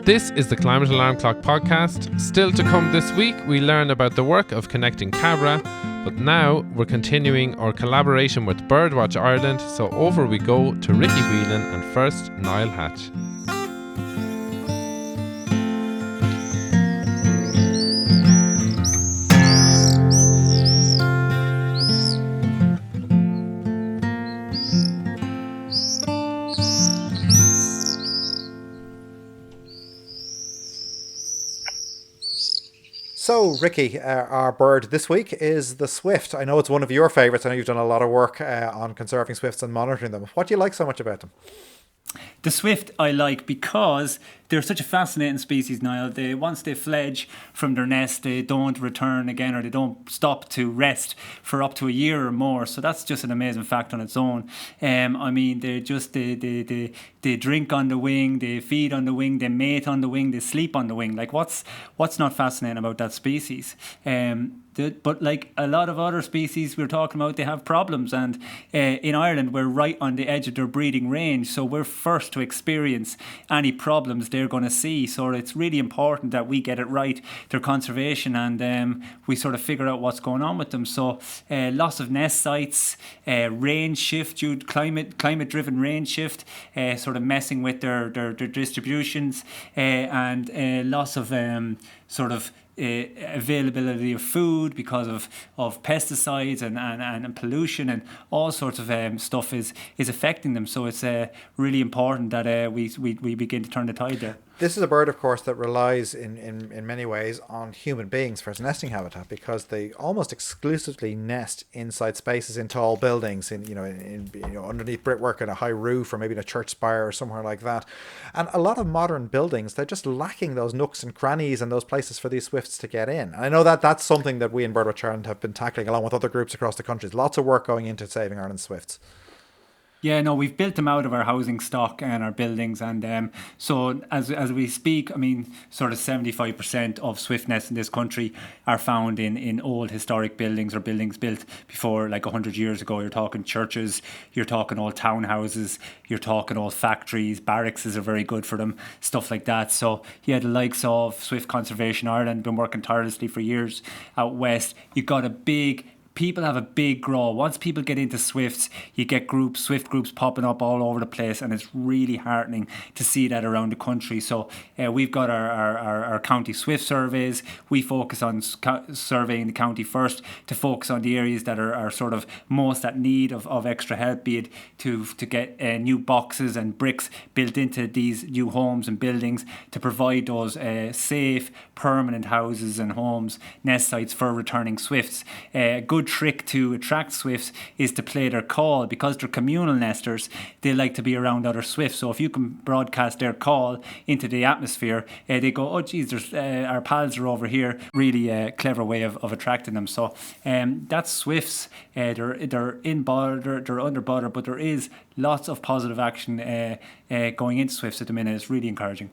This is the Climate Alarm Clock podcast. Still to come this week, we learn about the work of connecting Cabra, but now we're continuing our collaboration with Birdwatch Ireland, so over we go to Ricky Whelan and first Niall Hatch. So, Ricky, our bird this week is the swift. I know it's one of your favourites. I know you've done a lot of work on conserving swifts and monitoring them. What do you like so much about them? The swift I like because they're such a fascinating species, Niall. Once they fledge from their nest, they don't return again, or they don't stop to rest for up to a year or more. So that's just an amazing fact on its own. They drink on the wing, they feed on the wing, they mate on the wing, they sleep on the wing. Like what's not fascinating about that species? But like a lot of other species we're talking about, they have problems, and in Ireland we're right on the edge of their breeding range, so we're first to experience any problems they're going to see. So it's really important that we get it right, their conservation, and we sort of figure out what's going on with them. So loss of nest sites, range shift due to climate driven range shift, sort of messing with their distributions, and loss of availability of food because of pesticides and pollution and all sorts of stuff is affecting them. So it's really important that we begin to turn the tide there. This is a bird, of course, that relies in many ways on human beings for its nesting habitat, because they almost exclusively nest inside spaces in tall buildings, in underneath brickwork and a high roof, or maybe in a church spire or somewhere like that. And a lot of modern buildings, they're just lacking those nooks and crannies and those places for these swifts to get in. And I know that that's something that we in Birdwatch Ireland have been tackling along with other groups across the country. Lots of work going into saving Ireland's swifts. Yeah, no, we've built them out of our housing stock and our buildings, and so as we speak, I mean, sort of 75% of swift nests in this country are found in old historic buildings, or buildings built before like 100 years ago. You're talking churches, you're talking old townhouses, you're talking old factories, barracks are very good for them, stuff like that. So yeah, the likes of Swift Conservation Ireland been working tirelessly for years out west. You've got people have a big grow. Once people get into swifts, you get swift groups popping up all over the place, and it's really heartening to see that around the country. So we've got our county swift surveys. We focus on surveying the county first to focus on the areas that are sort of most at need of extra help, be it to get new boxes and bricks built into these new homes and buildings to provide those safe, permanent houses and homes, nest sites for returning swifts. Good trick to attract swifts is to play their call. Because they're communal nesters, they like to be around other swifts. So if you can broadcast their call into the atmosphere, they go, oh geez, our pals are over here. Really a clever way of attracting them. So that's swifts. They're in bother, they're under bother, but there is lots of positive action going into swifts at the minute. It's really encouraging.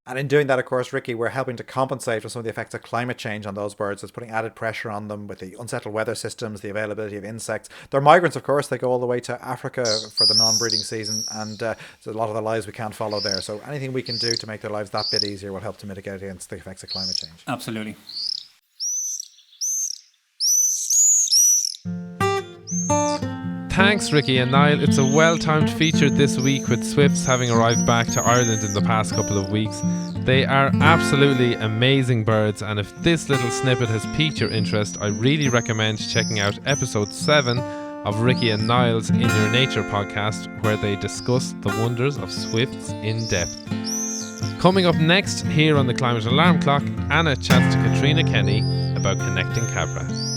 And in doing that, of course, Ricky, we're helping to compensate for some of the effects of climate change on those birds. It's putting added pressure on them with the unsettled weather systems, the availability of insects. They're migrants, of course. They go all the way to Africa for the non-breeding season, and there's a lot of their lives we can't follow there. So anything we can do to make their lives that bit easier will help to mitigate against the effects of climate change. Absolutely. Thanks, Ricky and Niall. It's a well-timed feature this week, with swifts having arrived back to Ireland in the past couple of weeks. They are absolutely amazing birds, and if this little snippet has piqued your interest, I really recommend checking out episode 7 of Ricky and Niall's In Your Nature podcast, where they discuss the wonders of swifts in depth. Coming up next here on the Climate Alarm Clock, Anna chats to Katrina Kenny about connecting Cabra.